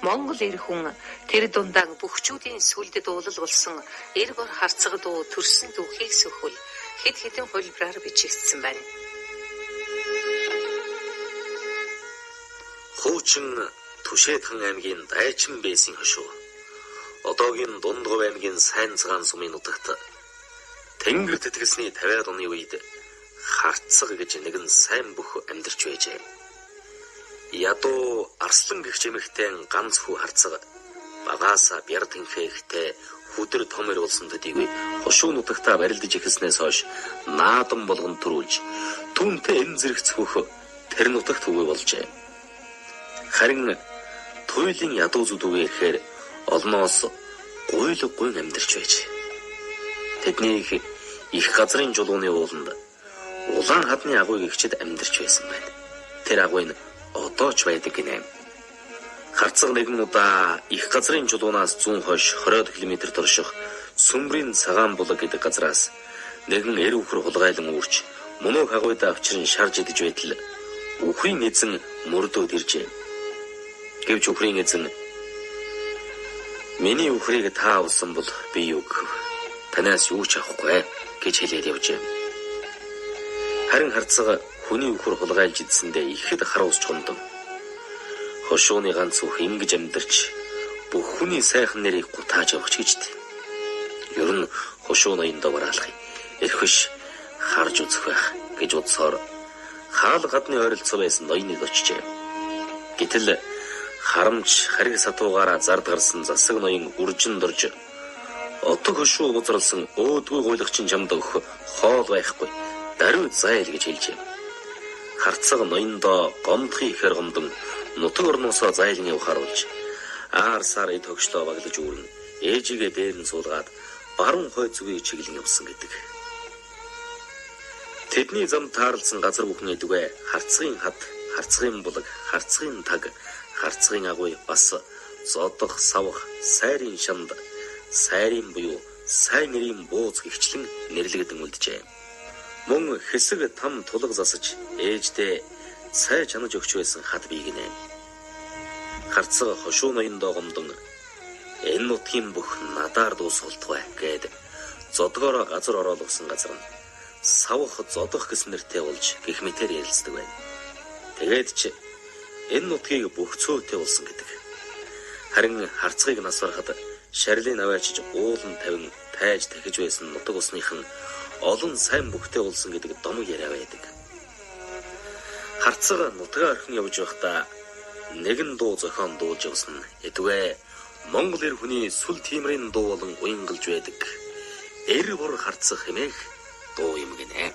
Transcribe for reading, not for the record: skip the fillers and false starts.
Монгол эр хүн тэр дундаа бөхчүүдийн сүлдэд дуулал болсон эр бор харцаг дуу төрсөн түүхийг сөхвөл хэд хэдэн хөлбраар бичигдсэн байна. Хуучин Түшээдхан аймгийн Дайчин Бэйсийн хошуу. Одоогийн Дундгов аймгийн Сайн цагаан сумын нутагт Тэнгэр тэтгэсний 50-аад оны үед харцаг гэж нэгэн сайн бүх амьдарч байжээ. Ядуу арслан гэх чимэгтэй ганц хүү харцаг багаасаа бяр тэнхээхтэй хүдэр томэр болсон төдийгүй хошуу нутагтаа барилдаж эхэлснээс хойш наадам болгон төрүүлж түүнтэй энэ зэрэг цөхөх тэр нутагт хөвөө болжээ. Харин туйлын ядуу зүдүүгээ ихээр олноос гуйлггүй амьдарч байж. Тэдний их газрын жулууны ууланд улаан хадны агуйг ихчэд амьдарч байсан байна. Тэр агуй нь одоо ч байдаг гинэ. Харцаг нэгэн удаа их газрын жулуунаас зүүн хойш 20 км турших Сүмбрийн цагаан булаг гэдэг газраас нэгэн эр үхэр хулгайлан үүрч мөнөөх агуйдаа авчран шарж идэж байтал үхрийн эзэн мөрдөөд иржээ. Гэвч үхрийн эзэн "Миний үхрийг та авсан бол би юу гэх вэ? Танаас юу ч авахгүй" гэж хэлээд явжээ. Харин харцаг хүний үхэр хулгайлж идсэндээ ихэд харуус чондон. Хошууны ганц үх ингэж амьдарч бүх хүний сайхан нэрийг гутааж явах ч гэжтэй. Ер нь хошуу ноёндоо бараалах эрхвш харж үзэх байх гэж бодсоор хаал гадны ойролцоо байсан ноёныг очжээ. Гэтэл харамч хариг сатуугаараа зард гарсан засаг ноён үржин дорж отог хошуу узралсан өөдгөө гуйлагчин чамд өгөх хоол байхгүй даруй зайл гэж хэлжээ. Харцаг ноёндоо гомдхын ихээр гомдон нутаг орноосоо зайлан явахаар болж аар сар эд хогшлоо баглаж үүрэн ээжигээ дээр нь суулгаад баруун хой зүгийг чиглэн явсан гэдэг. Тэдний зам таарлсан газар бүхэн эдүгэ харцгийн хад, харцгийн булаг, харцгийн таг, харцгийн агуй бас зодох савх, сайрын шанд, сайрын буюу сайн нэрийн бууз гихчлэн нэрлэгдэн үлджээ. Мөн хэсэг там тулаг засаж ээждээ цай чанаж өгч байсан хад бийгнэ. Харцаг хошуу ноёндоо гомдон энэ нутгийн бүх надаар дуусалтгүй гэд зодгоороо газар ороолгосон газар нь савх зодох гэс нэртэй болж гих мэтэр ярилцдаг байна. Тэгээд ч энэ нутгийг бүх цөөтэй болсон гэдэг. Харин харцгийг нас барахад шарлын аваачиж уулан тавин тайж тахиж байсан нутаг усныхан олон сайн бүхтэй болсон гэдэг домог яриа байдаг. Харцаг нутгаа орхин явж байхдаа нэгэн дуу зохион дуулж явсан нь эдвэ Монгол эр хүний сүл тиймрийн дуу болон уянгалж байдаг. Эр бор харцаг хэмээх дуу юм гинэ.